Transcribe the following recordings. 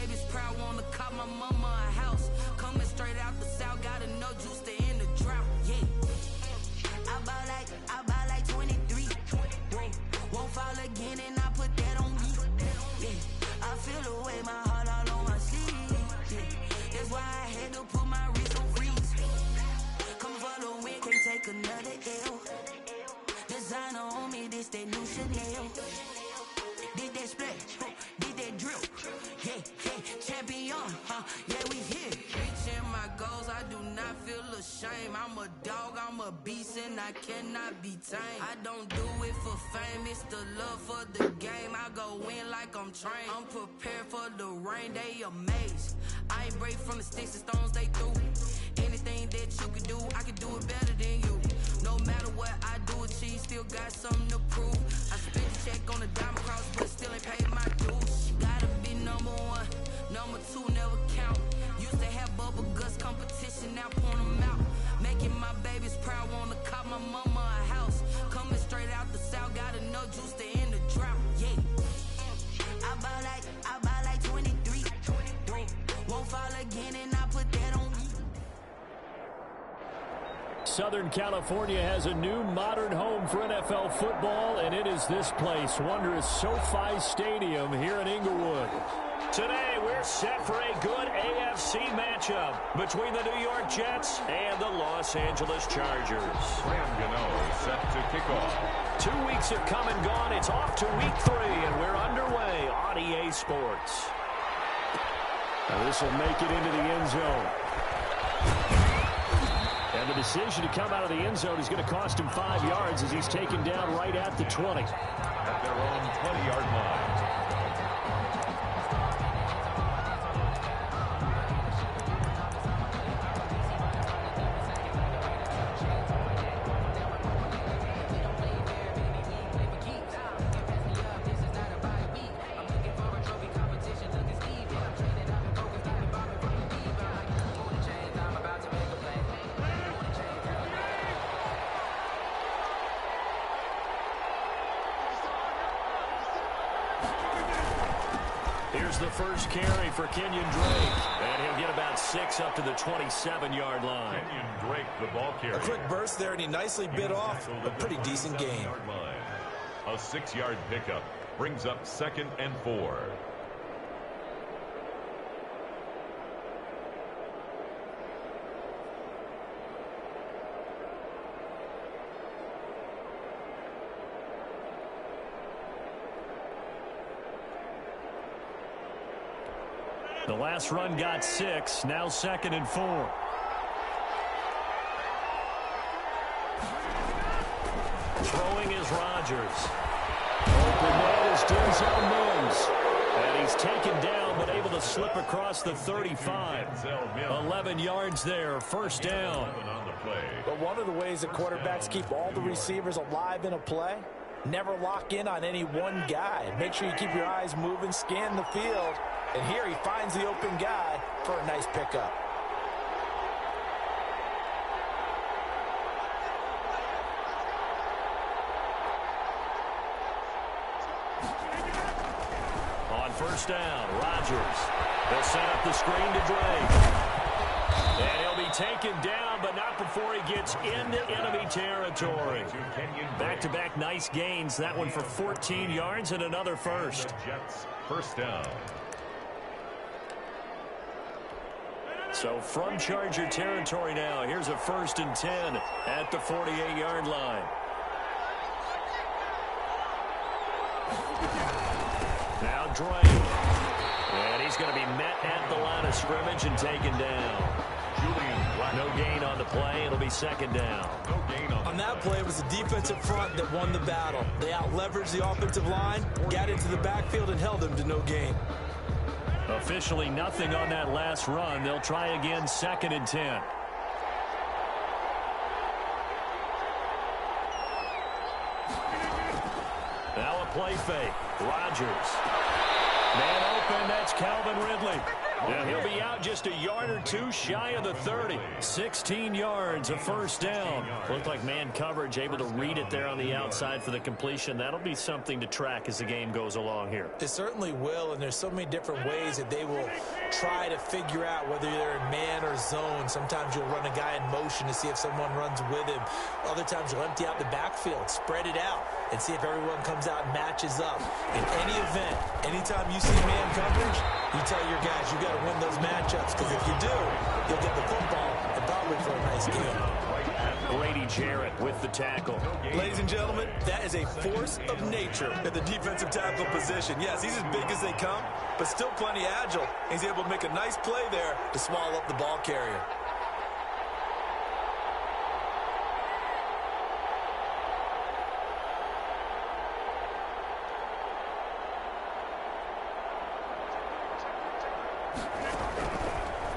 baby's proud, wanna cop my mama a house. Coming straight out the south, gotta know juice to end the drought. Yeah, I buy like 23. Won't fall again, and I put that on me. Yeah, I feel the way, my heart all on my sleeve. Yeah, that's why I had to put my wrist on freeze. Come for the win, can't take another L. Designer on me, this that new Chanel. Did that splash, did that drip. Yeah, champion, yeah, we here. Reaching my goals, I do not feel ashamed. I'm a dog, I'm a beast, and I cannot be tamed. I don't do it for fame, it's the love for the game. I go in like I'm trained. I'm prepared for the rain, they amazed. I ain't break from the sticks and stones they threw. Anything that you can do, I can do it better than you. No matter what I do, achieve, still got something to prove. I spent a check on the diamond cross, but still ain't paid my dues. You gotta be number one, number two never count. Used to have bubble guts competition, now point them out. Making my babies proud, wanna cop my mama a house. Coming straight out the south, gotta know juice to end the drought. Yeah, I buy like 23. Won't fall again, and I put that on me. Southern California has a new modern home for NFL football, and it is this place, wondrous SoFi Stadium here in Inglewood. Today, we're set for a good AFC matchup between the New York Jets and the Los Angeles Chargers. Graham Gano set to kick off. 2 weeks have come and gone. It's off to week 3, and we're underway on EA Sports. Now this will make it into the end zone. And the decision to come out of the end zone is going to cost him 5 yards as he's taken down right at the 20. At their own 20-yard line. Here's the first carry for Kenyon Drake. And he'll get about 6 up to the 27-yard line. Kenyon Drake, the ball carrier. A quick burst there, and he nicely bit off a pretty decent gain. A 6-yard pickup brings up 2nd and 4. The last run got 6, now 2nd and 4. Throwing is Rodgers. Open man is Denzel Mims. And he's taken down but able to slip across the 35. 11 yards there, first down. But one of the ways that quarterbacks keep all the receivers alive in a play, never lock in on any one guy. Make sure you keep your eyes moving, scan the field. And here he finds the open guy for a nice pickup. On first down, Rodgers. They'll set up the screen to Drake. And he'll be taken down, but not before he gets into enemy territory. Back-to-back nice gains. That one for 14 yards and another first. Jets, first down. So from Charger territory now, here's a 1st and 10 at the 48-yard line. Now Drake. And he's going to be met at the line of scrimmage and taken down. No gain on the play. It'll be 2nd down. No gain on that play, it was the defensive front that won the battle. They out-leveraged the offensive line, got into the backfield, and held them to no gain. Officially nothing on that last run. They'll try again, 2nd and 10. Now a play fake. Rodgers. Man open, that's Calvin Ridley. And he'll be out just a yard or two shy of the 30. 16 yards, a first down. Looked like man coverage, able to read it there on the outside for the completion. That'll be something to track as the game goes along here. It certainly will, and there's so many different ways that they will try to figure out whether they're in man or zone. Sometimes you'll run a guy in motion to see if someone runs with him. Other times you'll empty out the backfield, spread it out, and see if everyone comes out and matches up. In any event, anytime you see man coverage, you tell your guys you got to win those matchups, because if you do, you'll get the football and probably for a nice game. Grady Jarrett with the tackle. Ladies and gentlemen, that is a force of nature at the defensive tackle position. Yes, he's as big as they come, but still plenty agile. He's able to make a nice play there to swallow up the ball carrier.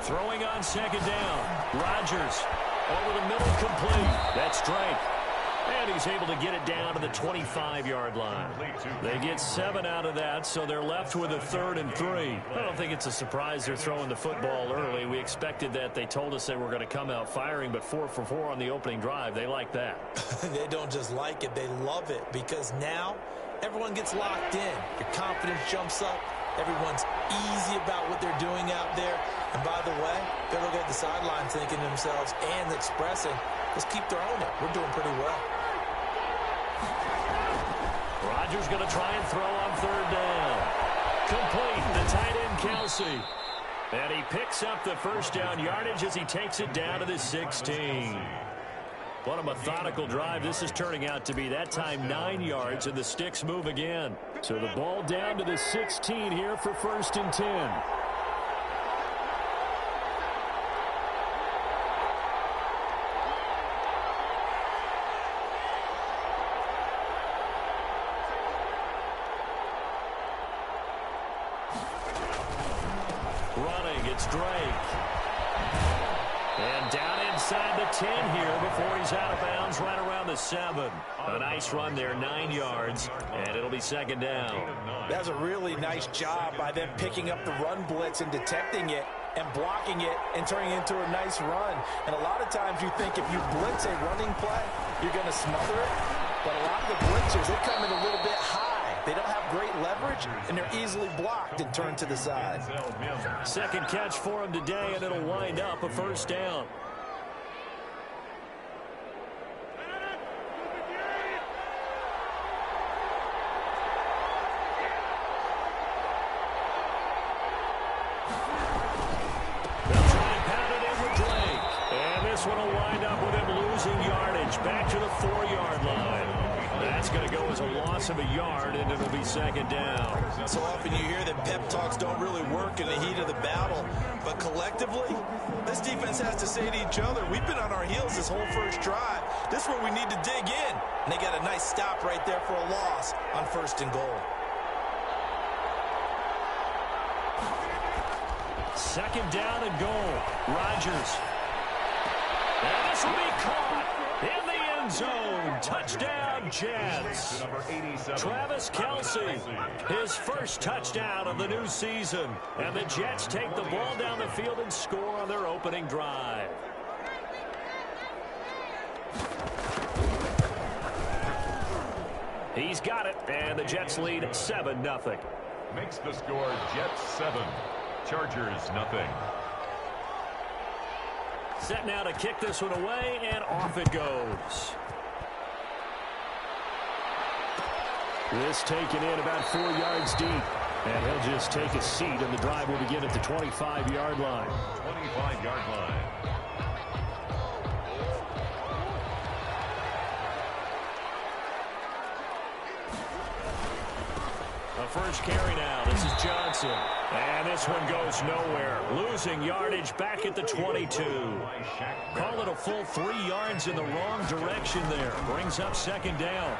Throwing on second down. Rodgers over the middle, complete. That's Drake. And he's able to get it down to the 25-yard line. They get 7 out of that, so they're left with a 3rd and 3. I don't think it's a surprise they're throwing the football early. We expected that. They told us they were going to come out firing, but 4 for 4 on the opening drive. They like that. They don't just like it, they love it, because now everyone gets locked in. Your confidence jumps up. Everyone's easy about what they're doing out there. And by the way, they're looking at the sideline thinking to themselves and expressing, let's keep throwing it. We're doing pretty well. Rodgers going to try and throw on 3rd down. Complete, the tight end Kelsey. And he picks up the first down yardage as he takes it down to the 16. What a methodical drive this is turning out to be. That time 9 yards, and the sticks move again. So the ball down to the 16 here for 1st and 10. Running, it's Drake. And down inside the 10 here before he's out of bounds right around the 7. A nice run there, 9 yards, and it'll be 2nd down. That's a really nice job by them picking up the run blitz and detecting it and blocking it and turning it into a nice run. And a lot of times you think if you blitz a running play, you're going to smother it. But a lot of the blitzers, they come in a little bit high. They don't have great leverage, and they're easily blocked and turned to the side. 2nd catch for him today, and it'll wind up a 1st down. They'll try and pound it in with Drake. And this one will wind up with him losing yardage back to the 4-yard line. That's going to go as a loss of a yard, and it'll be 2nd down. So often you hear that pep talks don't really work in the heat of the battle, but collectively, this defense has to say to each other, we've been on our heels this whole first drive. This is where we need to dig in. And they got a nice stop right there for a loss on 1st and goal. 2nd down and goal. Rodgers. And this will be caught in the end zone. Touchdown, Jets. Travis Kelce, his first touchdown of the new season. And the Jets take the ball down the field and score on their opening drive. He's got it, and the Jets lead 7-0. Makes the score Jets 7, Chargers nothing. Set now to kick this one away, and off it goes. This taken in about 4 yards deep. And he'll just take a seat, and the drive will begin at the 25-yard line. 25-yard line. A first carry now. This is Johnson. And this one goes nowhere. Losing yardage back at the 22. Call it a full 3 yards in the wrong direction there. Brings up 2nd down.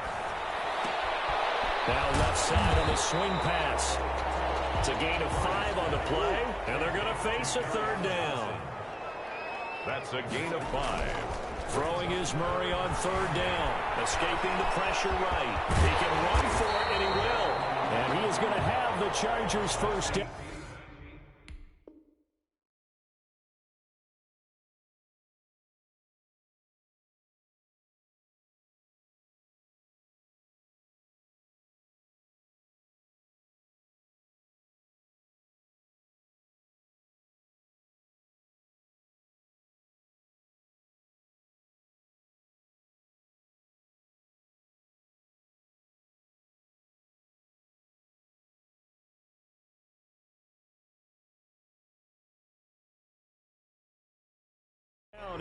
Now left side on the swing pass. It's a gain of 5 on the play, and they're going to face a 3rd down. That's a gain of 5. Throwing is Murray on 3rd down. Escaping the pressure right. He can run for it, and he will. And he is going to have the Chargers' first down.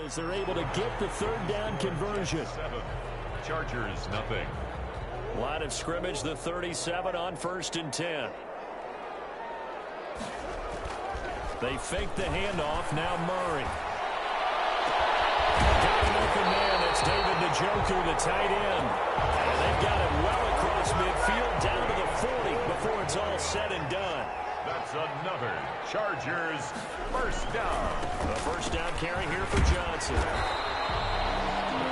As they're able to get the third down conversion. Chargers, nothing. Line of scrimmage, the 37 on 1st and 10. They fake the handoff. Now Murray. Got an open man. It's David Njoku, the tight end. And they've got it well across midfield down to the 40 before it's all said and done. That's another Chargers first down. The first down carry here for Johnson.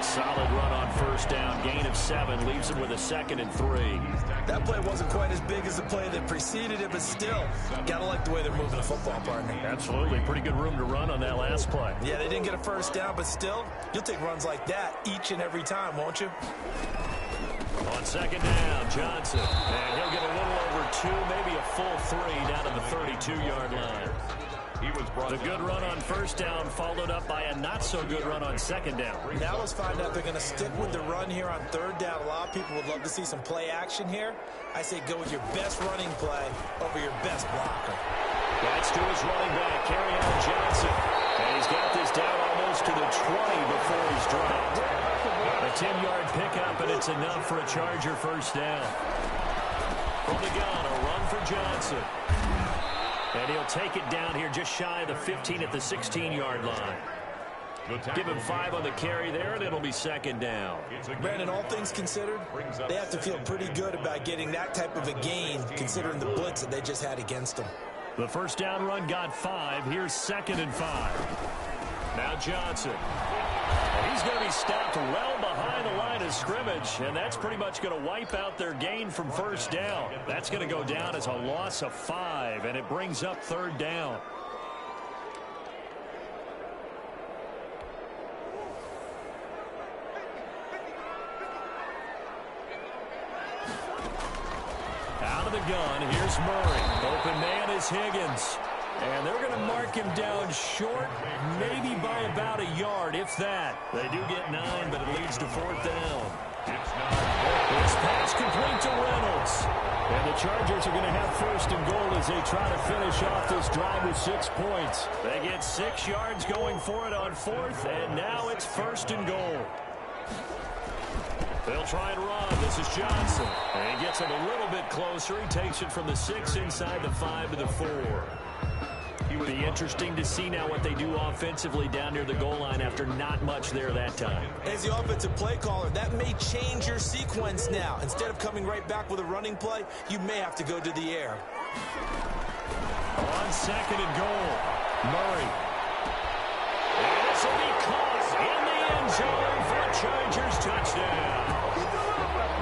Solid run on first down. Gain of 7 leaves him with a 2nd and 3. That play wasn't quite as big as the play that preceded it, but still, gotta like the way they're moving the football, partner. Absolutely. Pretty good room to run on that last play. Yeah, they didn't get a first down, but still, you'll take runs like that each and every time, won't you? On 2nd down, Johnson. And he'll get a little over 2, maybe a full 3 down to the 32-yard line. He was brought The good run on first down followed up by a not-so-good run on 2nd down. Now let's find out if they're going to stick with the run here on 3rd down. A lot of people would love to see some play action here. I say go with your best running play over your best blocker. That's to his running back, Kerryon Johnson. And he's got this down almost to the 20 before he's dropped. A 10-yard pickup, and it's enough for a Charger first down. From the gun, a run for Johnson. And he'll take it down here just shy of the 15 at the 16-yard line. Give him 5 on the carry there, and it'll be 2nd down. Brandon, all things considered, they have to feel pretty good about getting that type of a gain, considering the blitz that they just had against them. The first down run got 5. Here's 2nd and 5. Now Johnson. And he's going to be stopped well behind the line of scrimmage, and that's pretty much going to wipe out their gain from first down. That's going to go down as a loss of 5, and it brings up 3rd down. Out of the gun, here's Murray. Open man is Higgins. And they're going to mark him down short, maybe by about a yard, if that. They do get 9, but it leads to 4th down. This pass complete to Reynolds. And the Chargers are going to have 1st and goal as they try to finish off this drive with 6 points. They get 6 yards going for it on 4th, and now it's 1st and goal. They'll try and run. This is Johnson. And he gets it a little bit closer. He takes it from the 6 inside the 5 to the 4. It would be interesting to see now what they do offensively down near the goal line after not much there that time. As the offensive play caller, that may change your sequence now. Instead of coming right back with a running play, you may have to go to the air. On 2nd and goal, Murray. And this will be caught in the end zone for a Chargers touchdown.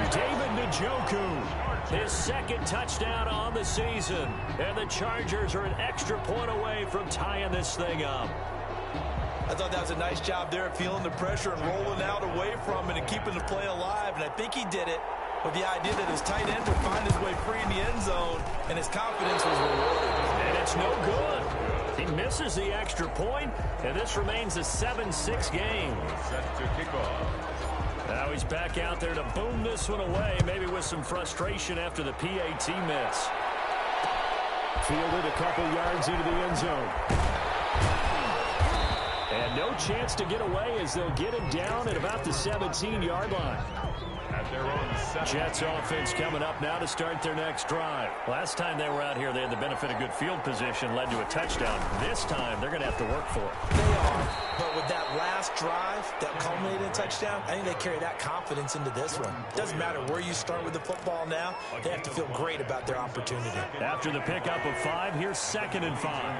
David Njoku. His 2nd touchdown on the season. And the Chargers are an extra point away from tying this thing up. I thought that was a nice job there, feeling the pressure and rolling out away from it and keeping the play alive. And I think he did it with the idea that his tight end would find his way free in the end zone, and his confidence was rewarded. And it's no good. He misses the extra point, and this remains a 7-6 game. Set to kick off. Now he's back out there to boom this one away, maybe with some frustration after the PAT miss. Fielded a couple yards into the end zone. And no chance to get away as they'll get him down at about the 17-yard line. At their own 7. Jets offense coming up now to start their next drive. Last time they were out here, they had the benefit of good field position, led to a touchdown. This time, they're going to have to work for it. They are. But with that last drive that culminated in a touchdown, I think they carry that confidence into this one. Doesn't matter where you start with the football now. They have to feel great about their opportunity. After the pickup of 5, here's 2nd and 5.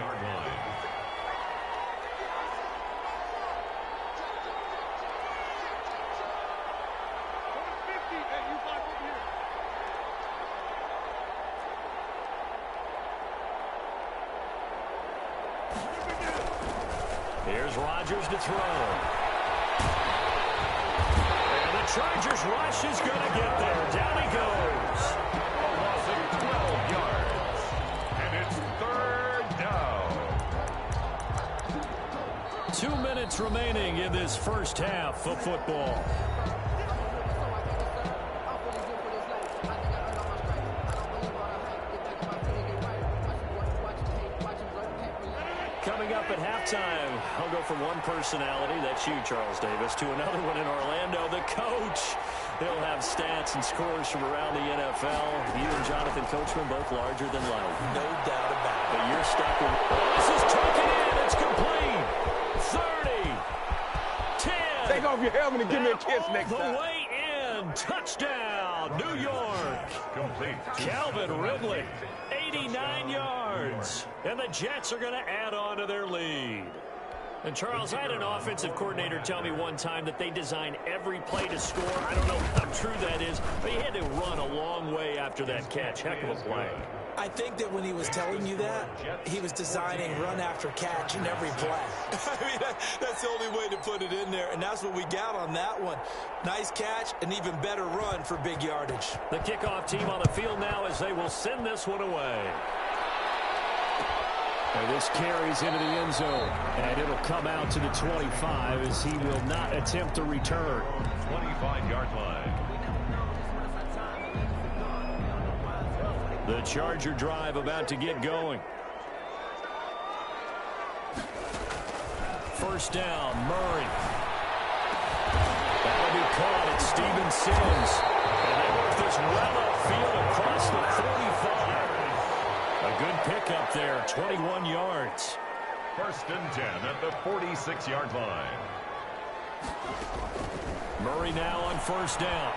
Here's Rodgers to throw. And the Chargers rush is going to get there. Down he goes. A loss of 12 yards. And it's 3rd down. 2 minutes remaining in this first half of football. Coming up at halftime, I'll go from one personality, that's you, Charles Davis, to another one in Orlando, the coach. He'll have stats and scores from around the NFL. You and Jonathan Coachman both larger than life. No doubt about it. But you're stuck with... This is taken in. It's complete. 30. 10. Take off your helmet and give me a kiss next time. All the way in. Touchdown, New York. Complete. Calvin Ridley, 89 yards. And the Jets are going to add on to their lead. And, Charles, I had an offensive coordinator tell me one time that they design every play to score. I don't know how true that is, but he had to run a long way after that catch. Heck of a play. I think that when he was telling you that, he was designing run after catch in every play. I mean, that's the only way to put it in there, and that's what we got on that one. Nice catch, an even better run for big yardage. The kickoff team on the field now as they will send this one away. And this carries into the end zone, and it'll come out to the 25 as he will not attempt to return. 25-yard line. The Charger drive about to get going. First down, Murray. That'll be caught at Steven Sims. And they work this well upfield across the 45. A good pickup there, 21 yards. First and 10 at the 46-yard line. Murray now on first down.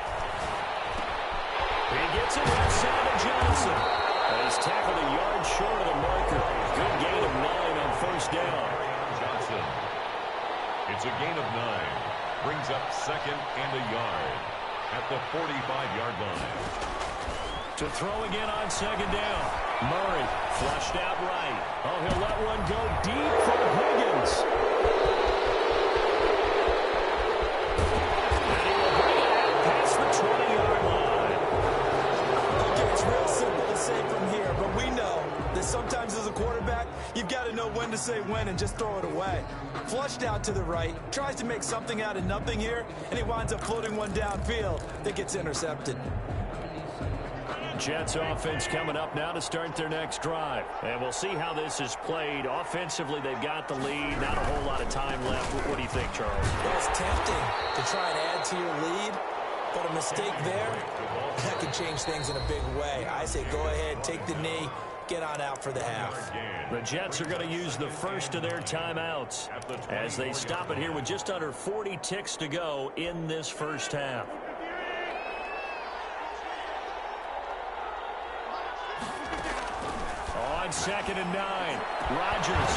He gets it left side of Johnson. And he's tackled a yard short of the marker. Good gain of 9 on first down. Johnson. It's a gain of 9. Brings up second and a yard at the 45-yard line. To throw again on second down. Murray flushed out right. Oh, he'll let one go deep for Higgins. And he will bring it out past the 20-yard line. Okay, it's real simple to say from here, but we know that sometimes as a quarterback, you've got to know when to say when and just throw it away. Flushed out to the right, tries to make something out of nothing here, and he winds up floating one downfield that gets intercepted. Jets offense coming up now to start their next drive. And we'll see how this is played. Offensively, they've got the lead. Not a whole lot of time left. What do you think, Charles? Well, it's tempting to try and add to your lead, but a mistake there, that could change things in a big way. I say go ahead, take the knee, get on out for the half. The Jets are going to use the first of their timeouts as they stop it here with just under 40 ticks to go in this first half. On second and 9, Rodgers,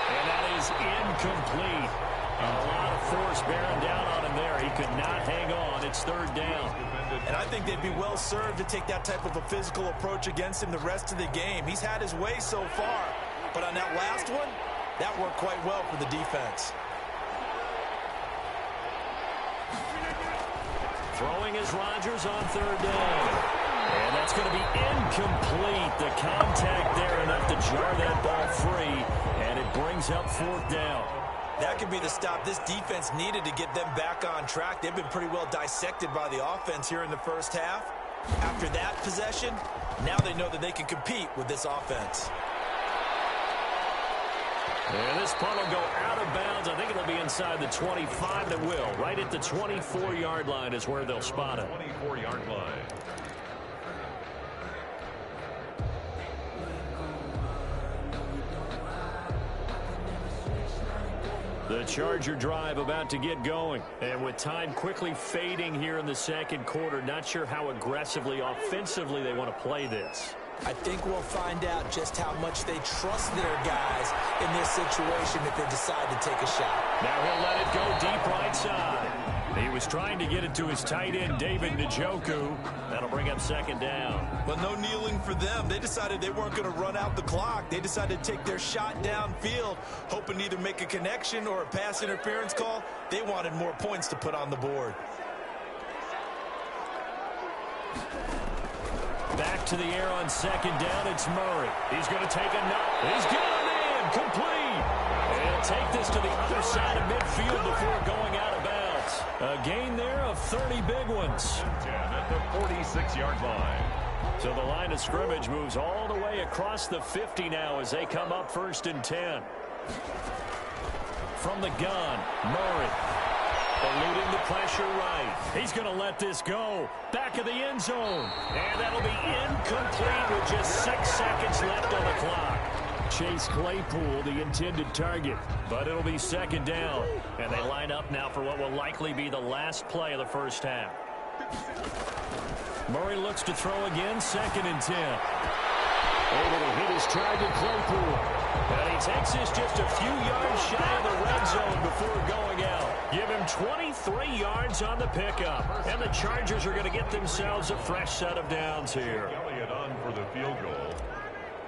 and that is incomplete. A lot of force bearing down on him there. He could not hang on. It's third down. And I think they'd be well served to take that type of a physical approach against him the rest of the game. He's had his way so far, but on that last one, that worked quite well for the defense. Throwing is Rodgers on third down. And that's going to be incomplete. The contact there enough to jar that ball free, and it brings up fourth down. That could be the stop this defense needed to get them back on track. They've been pretty well dissected by the offense here in the first half. After that possession, now they know that they can compete with this offense. And this punt will go out of bounds. I think it'll be inside the 25. It will. Right at the 24-yard line is where they'll spot it. 24-yard line. The Charger drive about to get going. And with time quickly fading here in the second quarter, not sure how aggressively, offensively they want to play this. I think we'll find out just how much they trust their guys in this situation if they decide to take a shot. Now he'll let it go deep right side. He was trying to get it to his tight end, David Njoku. That'll bring up second down. Well, no kneeling for them. They decided they weren't going to run out the clock. They decided to take their shot downfield, hoping to either make a connection or a pass interference call. They wanted more points to put on the board. Back to the air on second down. It's Murray. He's going to take a nut. He's got it in. Complete. And he'll take this to the other side of midfield before going out of bounds. A gain there of 30 big ones. 10 at the 46-yard line. So the line of scrimmage moves all the way across the 50 now as they come up first and 10. From the gun, Murray. Eluding the pressure right. He's going to let this go. Back of the end zone. And that'll be incomplete with just 6 seconds left on the clock. Chase Claypool, the intended target. But it'll be second down. And they line up now for what will likely be the last play of the first half. Murray looks to throw again, 2nd and 10. Able to hit his target, Claypool. And he takes this just a few yards shy of the red zone before going out. Give him 23 yards on the pickup. And the Chargers are going to get themselves a fresh set of downs here. Elliott on for the field goal.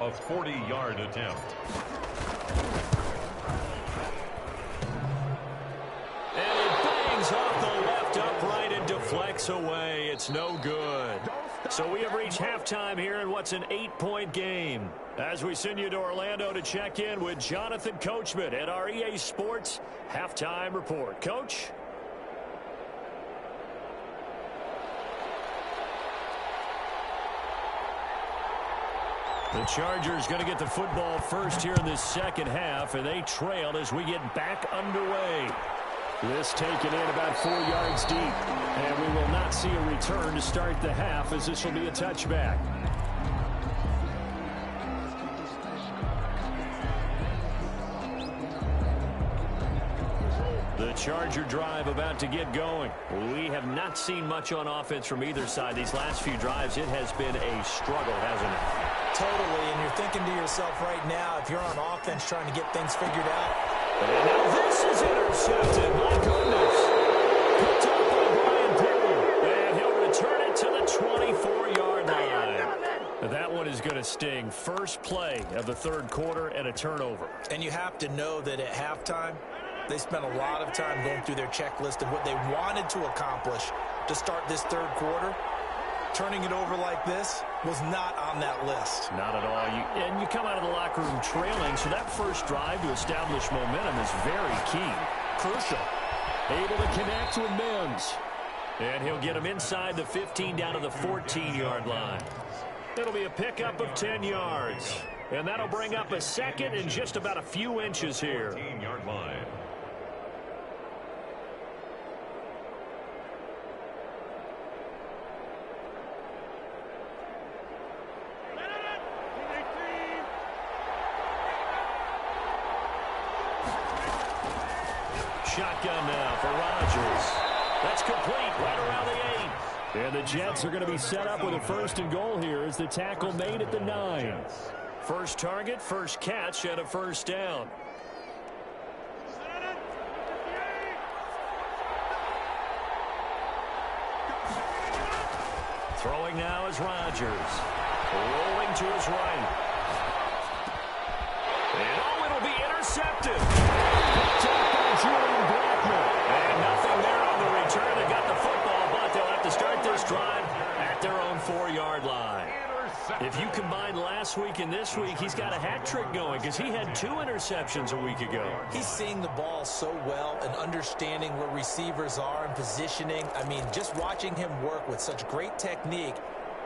A 40-yard attempt. And it bangs off the left upright and deflects away. It's no good. So we have reached halftime here in what's an 8-point game. As we send you to Orlando to check in with Jonathan Coachman at our EA Sports Halftime Report. Coach? The Chargers going to get the football first here in this second half, and they trail as we get back underway. This taken in about 4 yards deep, and we will not see a return to start the half as this will be a touchback. The Charger drive about to get going. We have not seen much on offense from either side. These last few drives, it has been a struggle, hasn't it? Totally, and you're thinking to yourself right now, if you're on offense trying to get things figured out. And now this is intercepted. My goodness. Picked up by Brian Poole. And he'll return it to the 24-yard line. That one is going to sting. First play of the third quarter and a turnover. And you have to know that at halftime, they spent a lot of time going through their checklist of what they wanted to accomplish to start this third quarter. Turning it over like this was not on that list. Not at all. And you come out of the locker room trailing, so that first drive to establish momentum is very key. Crucial. Able to connect with Mims. And he'll get him inside the 15 down to the 14-yard line. It'll be a pickup of 10 yards. And that'll bring up a second and just about a few inches here. 14-yard line. Shotgun now for Rodgers. That's complete right around the 8. And the Jets are going to be set up with a 1st and goal here as the tackle made at the 9. First target, first catch, and a first down. Throwing now is Rodgers. Rolling to his right. And oh, it'll be intercepted. Picked up by Julian Blackmon. And nothing there on the return. They got the football, but they'll have to start this drive at their own 4-yard line. If you combine last week and this week, he's got a hat trick going because he had 2 interceptions a week ago. He's seeing the ball so well and understanding where receivers are and positioning. I mean, just watching him work with such great technique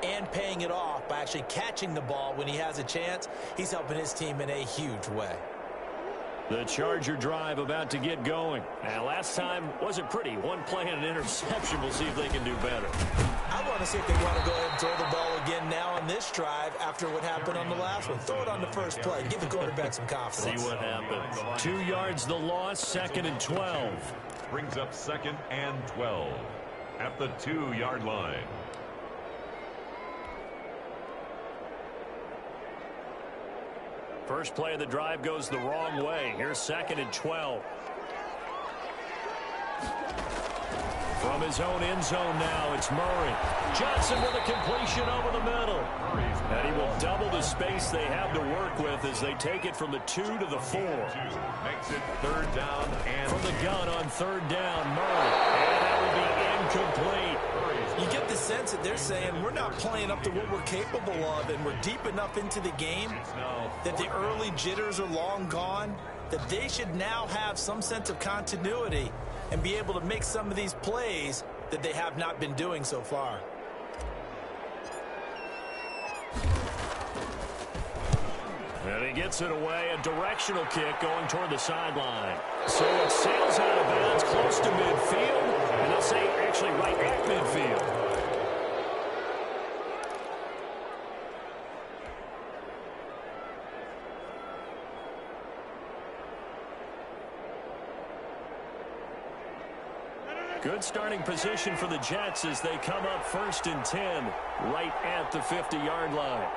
and paying it off by actually catching the ball when he has a chance, he's helping his team in a huge way. The Charger drive about to get going. And last time wasn't pretty. 1 play and an interception. We'll see if they can do better. I want to see if they want to go ahead and throw the ball again now on this drive after what happened on the last one. Throw it on the first play. Give the quarterback some confidence. See what happens. 2 yards the loss, 2nd and 12. Brings up 2nd and 12 at the 2-yard line. First play of the drive goes the wrong way. Here's 2nd and 12. From his own end zone now, it's Murray. Johnson with a completion over the middle. And he will double the space they have to work with as they take it from the 2 to the 4. Makes it 3rd down and from the gun on 3rd down, Murray. And that will be incomplete. You get the sense that they're saying we're not playing up to what we're capable of, and we're deep enough into the game that the early jitters are long gone, that they should now have some sense of continuity and be able to make some of these plays that they have not been doing so far. And he gets it away, a directional kick going toward the sideline. So it sails out of bounds close to midfield, and they'll say actually right at midfield. Good starting position for the Jets as they come up 1st and 10 right at the 50-yard line.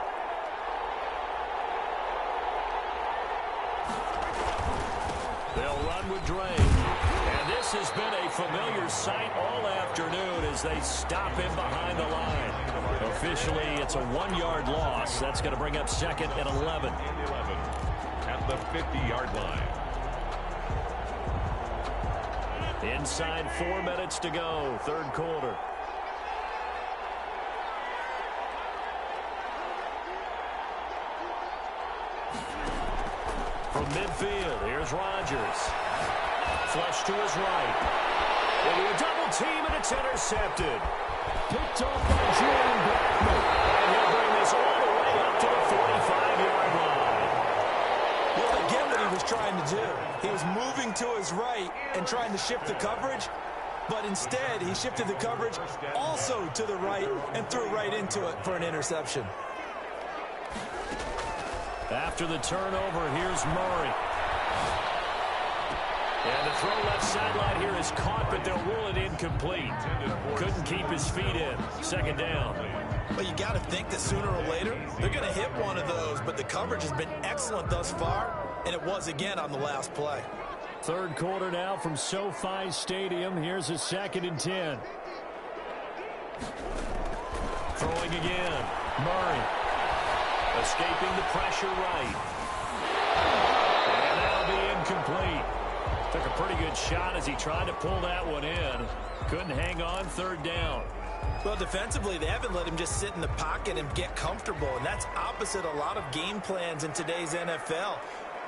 They'll run with Drake. And this has been a familiar sight all afternoon as they stop him behind the line. Officially, it's a 1-yard loss. That's going to bring up 2nd and 11. At the 50-yard line. Inside 4 minutes to go, 3rd quarter. From midfield, here's Rodgers. Flush to his right. It'll be a double team, and it's intercepted. Picked off by Jordan Blackman. And he'll bring this all the way up to the 45-yard line. Well, again, what he was trying to do. He was moving to his right and trying to shift the coverage, but instead he shifted the coverage also to the right and threw right into it for an interception. After the turnover, here's Murray. And the throw left sideline here is caught, but they'll rule it incomplete. Couldn't keep his feet in. 2nd down. Well, you got to think that sooner or later they're going to hit one of those, but the coverage has been excellent thus far, and it was again on the last play. 3rd quarter now from SoFi Stadium. Here's a 2nd and 10. Throwing again. Murray. Escaping the pressure right. And that'll be incomplete. Took a pretty good shot as he tried to pull that one in. Couldn't hang on. 3rd down. Well, defensively, they haven't let him just sit in the pocket and get comfortable, and that's opposite a lot of game plans in today's NFL.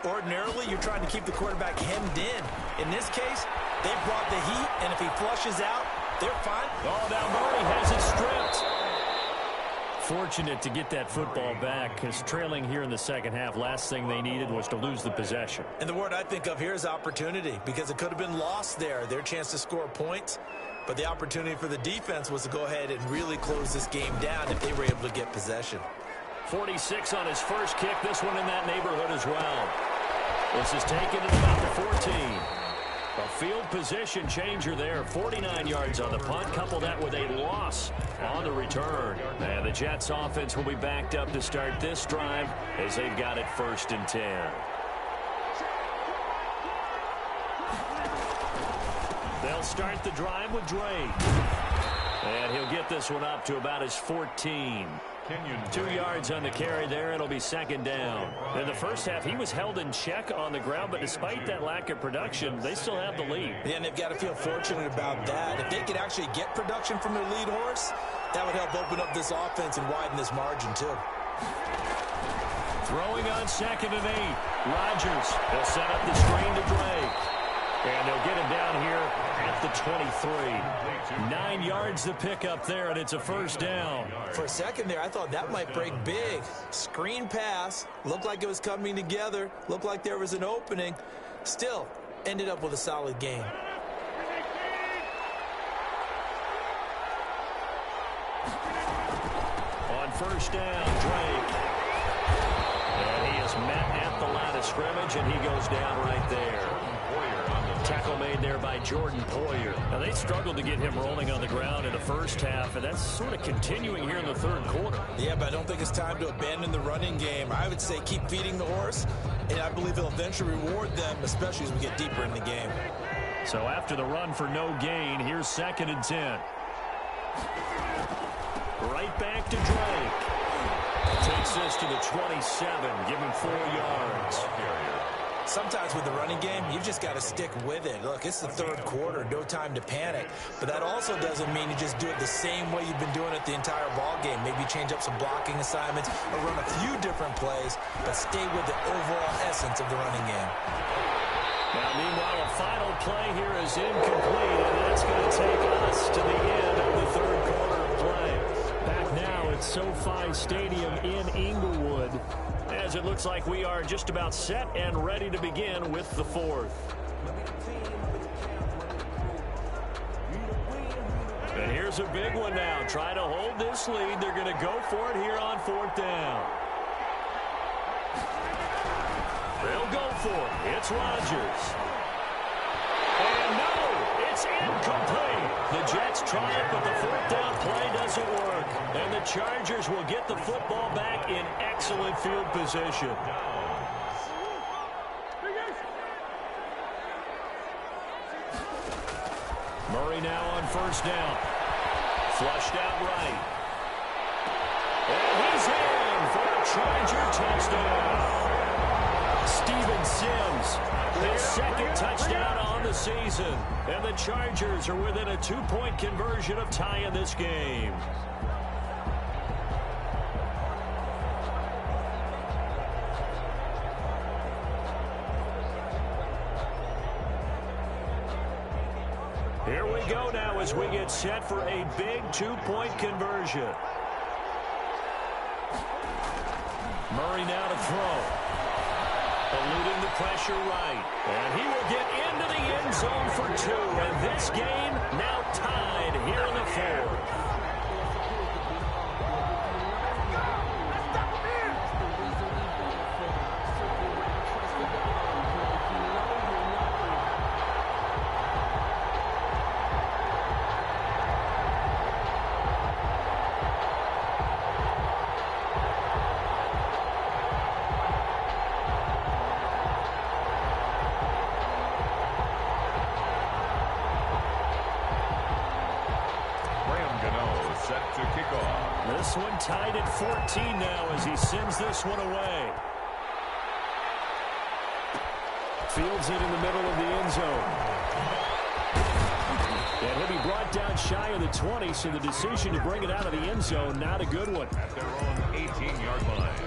Ordinarily, you're trying to keep the quarterback hemmed in. In this case, they brought the heat, and if he flushes out, they're fine. Oh, now Murray has it stripped. Fortunate to get that football back, because trailing here in the 2nd half, last thing they needed was to lose the possession. And the word I think of here is opportunity, because it could have been lost there, their chance to score points. But the opportunity for the defense was to go ahead and really close this game down if they were able to get possession. 46 on his first kick, this one in that neighborhood as well. This is taken at about the 14. A field position changer there. 49 yards on the punt. Couple that with a loss on the return. And the Jets offense will be backed up to start this drive as they've got it 1st and 10. They'll start the drive with Drake. And he'll get this one up to about his 14. 2 yards on the carry there. It'll be 2nd down. In the first half, he was held in check on the ground, but despite that lack of production, they still have the lead. Yeah, and they've got to feel fortunate about that. If they could actually get production from their lead horse, that would help open up this offense and widen this margin, too. Throwing on 2nd and 8. Rodgers. They'll set up the screen to Drake. And they'll get him down here at the 23. 9 yards to pick up there, and it's a 1st down. For a second there, I thought that might break big. Screen pass. Looked like it was coming together. Looked like there was an opening. Still, ended up with a solid game. On 1st down, Drake. And he is met at the line of scrimmage, and he goes down right there. Tackle made there by Jordan Poyer. Now, they struggled to get him rolling on the ground in the first half, and that's sort of continuing here in the 3rd quarter. Yeah, but I don't think it's time to abandon the running game. I would say keep feeding the horse, and I believe he'll eventually reward them, especially as we get deeper in the game. So after the run for no gain, here's 2nd and 10. Right back to Drake. Takes this to the 27. Give him 4 yards. Sometimes with the running game, you've just got to stick with it. Look, it's the 3rd quarter, no time to panic. But that also doesn't mean you just do it the same way you've been doing it the entire ball game. Maybe change up some blocking assignments or run a few different plays, but stay with the overall essence of the running game. Now, meanwhile, a final play here is incomplete, and that's going to take us to the end of the 3rd quarter of play. Back now at SoFi Stadium in Inglewood as as it looks like we are just about set and ready to begin with the fourth. And here's a big one now. Trying to hold this lead. They're going to go for it here on fourth down. They'll go for it. It's Rodgers. And no, it's incomplete. The Jets try it, but the fourth down play doesn't work. And the Chargers will get the football back in excellent field position. Murray now on first down. Flushed out right. And he's in for a Charger touchdown. Steven Sims, his second touchdown on the season. And the Chargers are within a 2-point conversion of tying this game. Here we go now as we get set for a big 2-point conversion. Murray now to throw. Eluding the pressure right. And he will get into the end zone for 2. And this game now tied here in the fourth. This one tied at 14 now as he sends this one away. Fields it in the middle of the end zone. And he'll be brought down shy of the 20, so the decision to bring it out of the end zone, not a good one. At their own 18-yard line.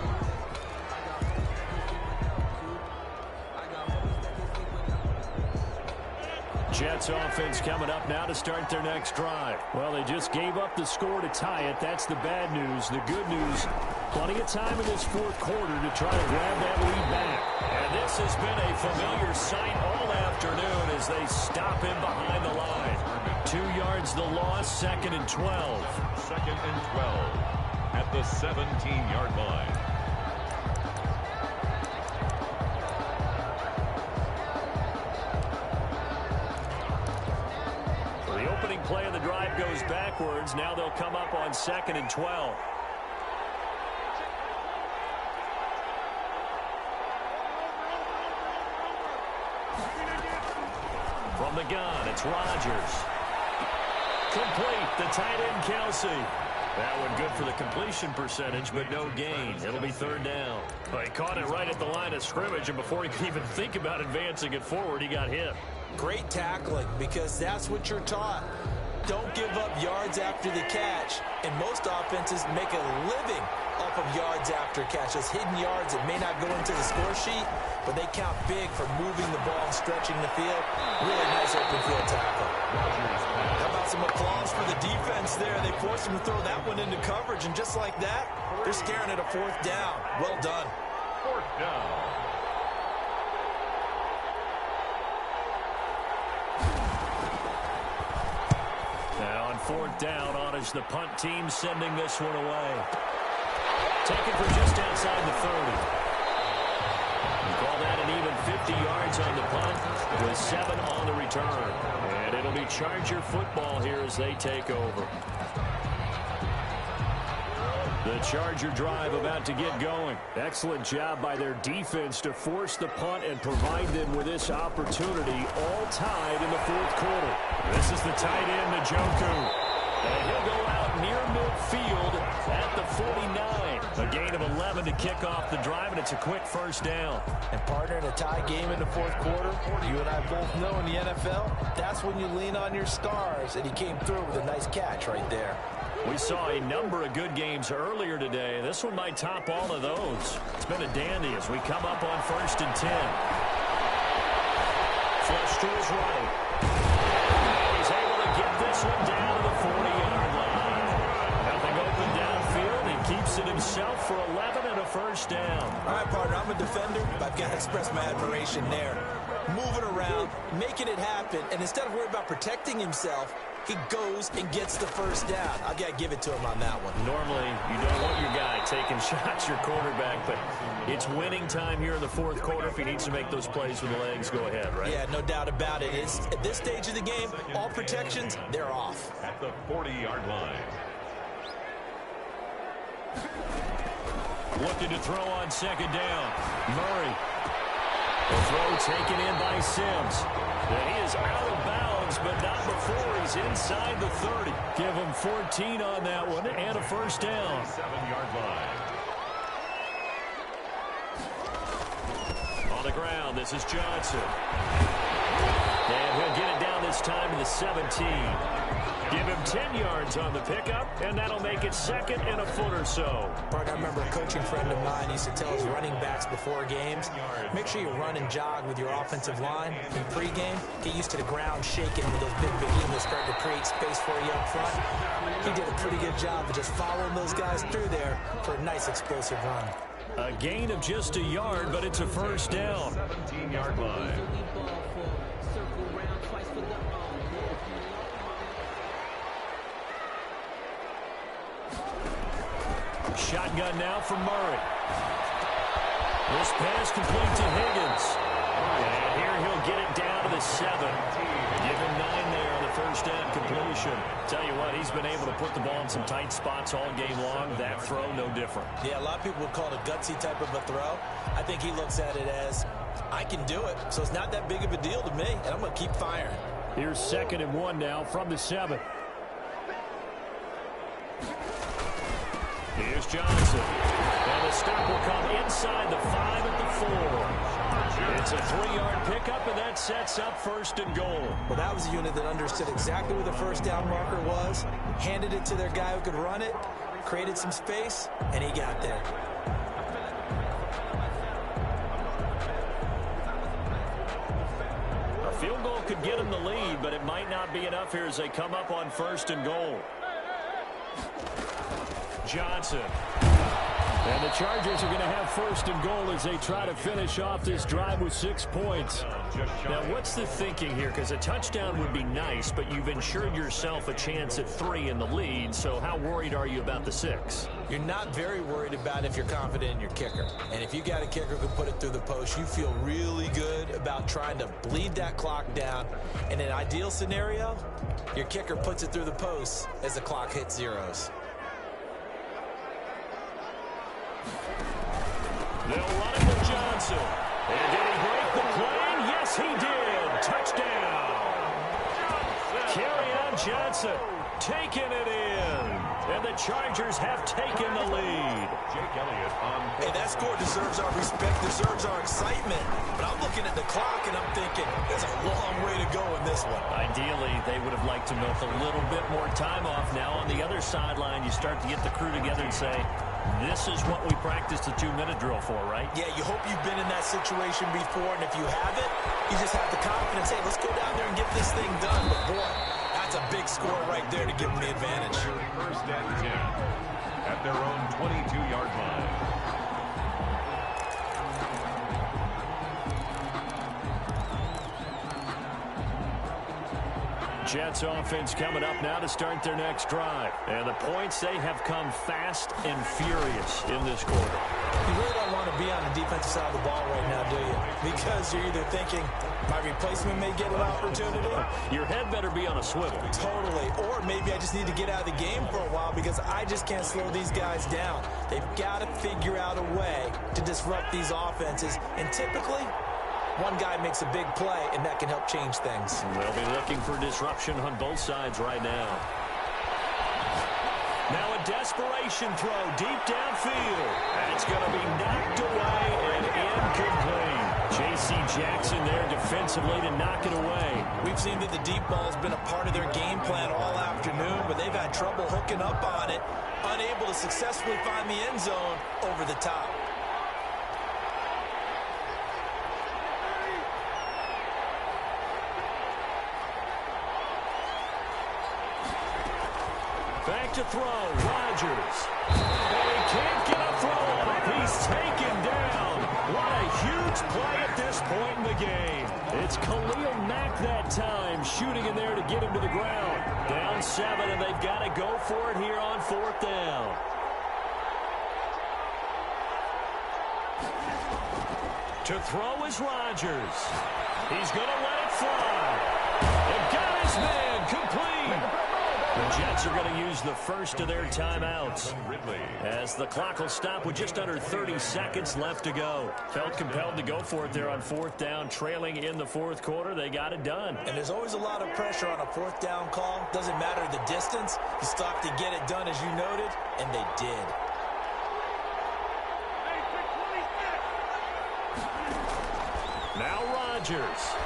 Jets offense coming up now to start their next drive. Well, they just gave up the score to tie it. That's the bad news. The good news, plenty of time in this fourth quarter to try to grab that lead back. And this has been a familiar sight all afternoon as they stop him behind the line. 2 yards the loss, 2nd and 12. 2nd and 12 at the 17-yard line. Play of the drive goes backwards. Now they'll come up on 2nd and 12. From the gun, it's Rodgers. Complete, the tight end Kelsey. That one good for the completion percentage, but no gain. It'll be 3rd down. Well, he caught it right at the line of scrimmage, and before he could even think about advancing it forward, he got hit. Great tackling, because that's what you're taught. Don't give up yards after the catch. And most offenses make a living off of yards after catch. Those hidden yards that may not go into the score sheet, but they count big for moving the ball and stretching the field. Really nice open field tackle. How about some applause for the defense there? They forced him to throw that one into coverage, and just like that, they're staring at a 4th down. Well done. 4th down. Now on 4th down, on is the punt team sending this one away. Taken for just outside the 30. You call that an even 50 yards on the punt with 7 on the return. And it'll be Charger football here as they take over. The Charger drive about to get going. Excellent job by their defense to force the punt and provide them with this opportunity, all tied in the 4th quarter. This is the tight end, Njoku. And he'll go out near midfield at the 49. A gain of 11 to kick off the drive, and it's a quick 1st down. And partner, in a tie game in the 4th quarter, you and I both know in the NFL, that's when you lean on your stars, and he came through with a nice catch right there. We saw a number of good games earlier today. This one might top all of those. It's been a dandy as we come up on 1st and 10. Flush to his right. And he's able to get this one down to the 40-yard line. Nothing open downfield. He keeps makes it himself for 11 and a first down. All right, partner, I'm a defender, but I've got to express my admiration there. Moving around, making it happen, and instead of worrying about protecting himself, he goes and gets the first down. I've got to give it to him on that one. Normally, you don't want your guy taking shots, your quarterback, but it's winning time here in the fourth quarter. If he needs to make those plays with the legs, go ahead, right? Yeah, no doubt about it. At this stage of the game, all protections, they're off. At the 40-yard line. Looking to throw on second down. Murray. The throw taken in by Sims. And he is out of bounds, but not before he's inside the 30. Give him 14 on that one and a first down. 7-yard line. On the ground, this is Johnson. And he'll get it down this time to the 17. Give him 10 yards on the pickup, and that'll make it second and a foot or so. Partner, I remember a coaching friend of mine used to tell his running backs before games, make sure you run and jog with your offensive line in pregame. Get used to the ground shaking when those big behemoths start to create space for you up front. He did a pretty good job of just following those guys through there for a nice explosive run. A gain of just a yard, but it's a first down. 17-yard line. Shotgun now for Murray. This pass complete to Higgins. And here he'll get it down to the 7. Give him 9 there on the first down completion. Tell you what, he's been able to put the ball in some tight spots all game long. That throw, no different. Yeah, a lot of people would call it a gutsy type of a throw. I think he looks at it as, I can do it, so it's not that big of a deal to me, and I'm going to keep firing. Here's 2nd and 1 now from the 7. Here's Johnson. And the stop will come inside the 5 at the 4. It's a 3-yard pickup, and that sets up 1st and goal. Well, that was a unit that understood exactly where the first down marker was, handed it to their guy who could run it, created some space, and he got there. A field goal could get them the lead, but it might not be enough here as they come up on 1st and goal. Johnson. And the Chargers are going to have 1st and goal as they try to finish off this drive with 6 points. Now, what's the thinking here? Because a touchdown would be nice, but you've ensured yourself a chance at 3 in the lead, so how worried are you about the 6? You're not very worried about if you're confident in your kicker. And if you got a kicker who can put it through the post, you feel really good about trying to bleed that clock down. In an ideal scenario, your kicker puts it through the post as the clock hits zeros. They'll run it with Johnson. And did he break the plane? Yes, he did. Touchdown. Kerryon Johnson taking it in. And the Chargers have taken the lead. Jake Elliott on. Hey, that score deserves our respect, deserves our excitement. But I'm looking at the clock, and I'm thinking, there's a long way to go in this one. Ideally, they would have liked to milk a little bit more time off. Now, on the other sideline, you start to get the crew together and say, this is what we practiced the 2-minute drill for, right? Yeah, you hope you've been in that situation before, and if you haven't, you just have the confidence, hey, let's go down there and get this thing done. But, boy, that's a big score right there to give them the advantage. 1st and 10 at their own 22-yard line. Jets offense coming up now to start their next drive. And the points, they have come fast and furious in this quarter. You really don't want to be on the defensive side of the ball right now, do you? Because you're either thinking, my replacement may get an opportunity. Your head better be on a swivel. Totally. Or maybe I just need to get out of the game for a while because I just can't slow these guys down. They've got to figure out a way to disrupt these offenses. And typically, one guy makes a big play, and that can help change things. They'll be looking for disruption on both sides right now. Now a desperation throw deep downfield. And it's going to be knocked away and incomplete. J.C. Jackson there defensively to knock it away. We've seen that the deep ball has been a part of their game plan all afternoon, but they've had trouble hooking up on it, unable to successfully find the end zone over the top. Back to throw, Rodgers. And he can't get a throw off. He's taken down. What a huge play at this point in the game. It's Khalil Mack that time, shooting in there to get him to the ground. Down 7, and they've got to go for it here on 4th down. To throw is Rodgers. He's going to let it fly. And got his man complete. The Jets are going to use the first of their timeouts, as the clock will stop with just under 30 seconds left to go. Felt compelled to go for it there on 4th down, trailing in the 4th quarter. They got it done. And there's always a lot of pressure on a 4th down call. Doesn't matter the distance. You stop to get it done, as you noted, and they did. Now Rodgers.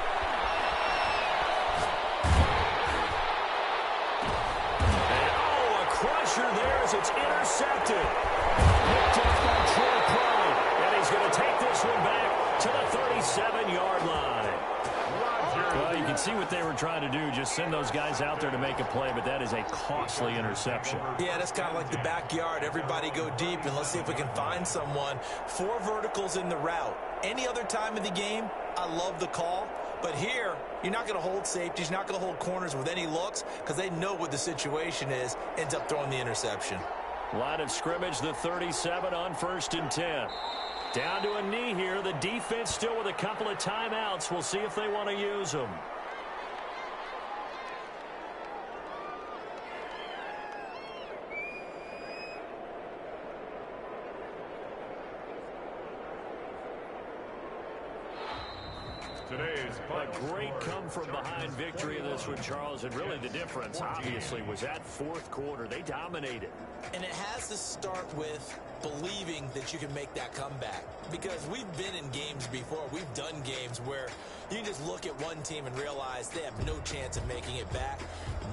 Crusher there as it's intercepted. Picked off by Troy Pride. And he's going to take this one back to the 37-yard line. Well, you can see what they were trying to do. Just send those guys out there to make a play, but that is a costly interception. Yeah, that's kind of like the backyard. Everybody go deep, and let's see if we can find someone. 4 verticals in the route. Any other time of the game, I love the call. But here, you're not going to hold safeties, you're not going to hold corners with any looks because they know what the situation is, ends up throwing the interception. Line of scrimmage, the 37 on 1st and 10. Down to a knee here. The defense still with a couple of timeouts. We'll see if they want to use them. A great come-from-behind victory in this one, Charles, and really the difference, obviously, was that 4th quarter. They dominated. And it has to start with believing that you can make that comeback. Because we've been in games before. We've done games where you can just look at one team and realize they have no chance of making it back.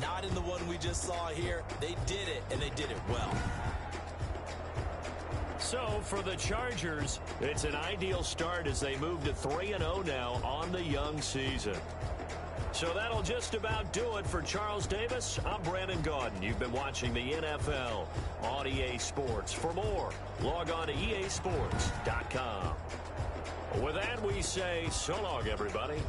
Not in the one we just saw here. They did it, and they did it well. So, for the Chargers, it's an ideal start as they move to 3-0 now on the young season. So that'll just about do it for Charles Davis. I'm Brandon Gaudin. You've been watching the NFL on EA Sports. For more, log on to easports.com. With that, we say so long, everybody.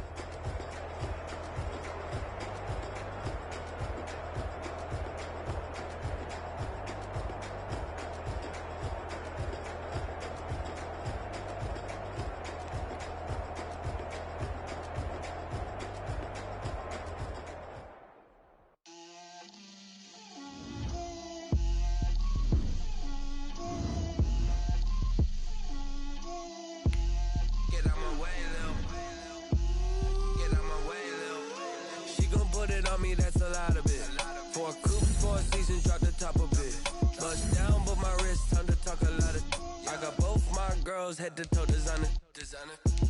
Head to toe designer,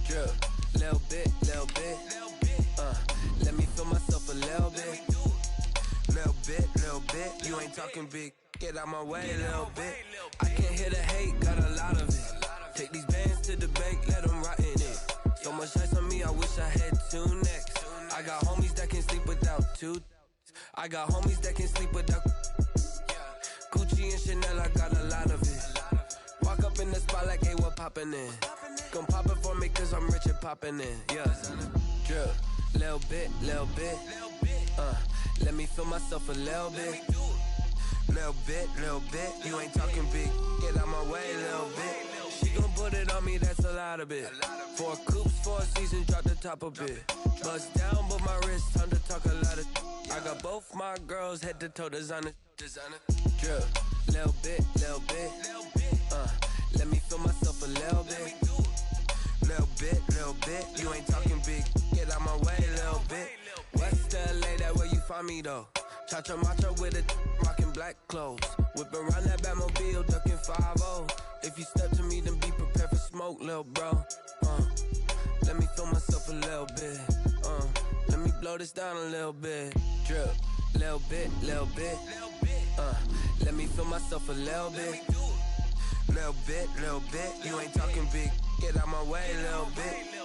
drip, little bit, let me feel myself a little bit, you ain't talking big, get out my way a little bit, I can't hear the hate, got a lot of it, take these bands to the bank, let them rot in it, so much ice on me, I wish I had 2 necks, I got homies that can sleep without 2, I got homies that can sleep without, Gucci and Chanel, I got a lot of it. Walk up in the spot like, hey, what poppin' in? Gon' pop it for me cause I'm rich and poppin' in. Yeah, drip, little bit, let me feel myself a little bit. Little bit, you ain't talking big. Get out my way a little bit. She gon' put it on me, that's a lot of it. 4 coops, 4 seasons, drop the top a bit. Bust down, but my wrist, time to talk a lot of. I got both my girls, head to toe designer. Drip, little bit, let me feel myself a little bit. Little bit, you ain't talking big. Get out my way a little bit. West LA, that where you find me though. Cha-cha macha with a rockin' black clothes. Whip around that Batmobile, ducking 5-0. If you step to me, then be prepared for smoke, lil' bro. Let me feel myself a little bit. Let me blow this down a little bit. Drip, little bit. Let me feel myself a little bit. Little bit, you ain't talking big. Get out my way a little bit.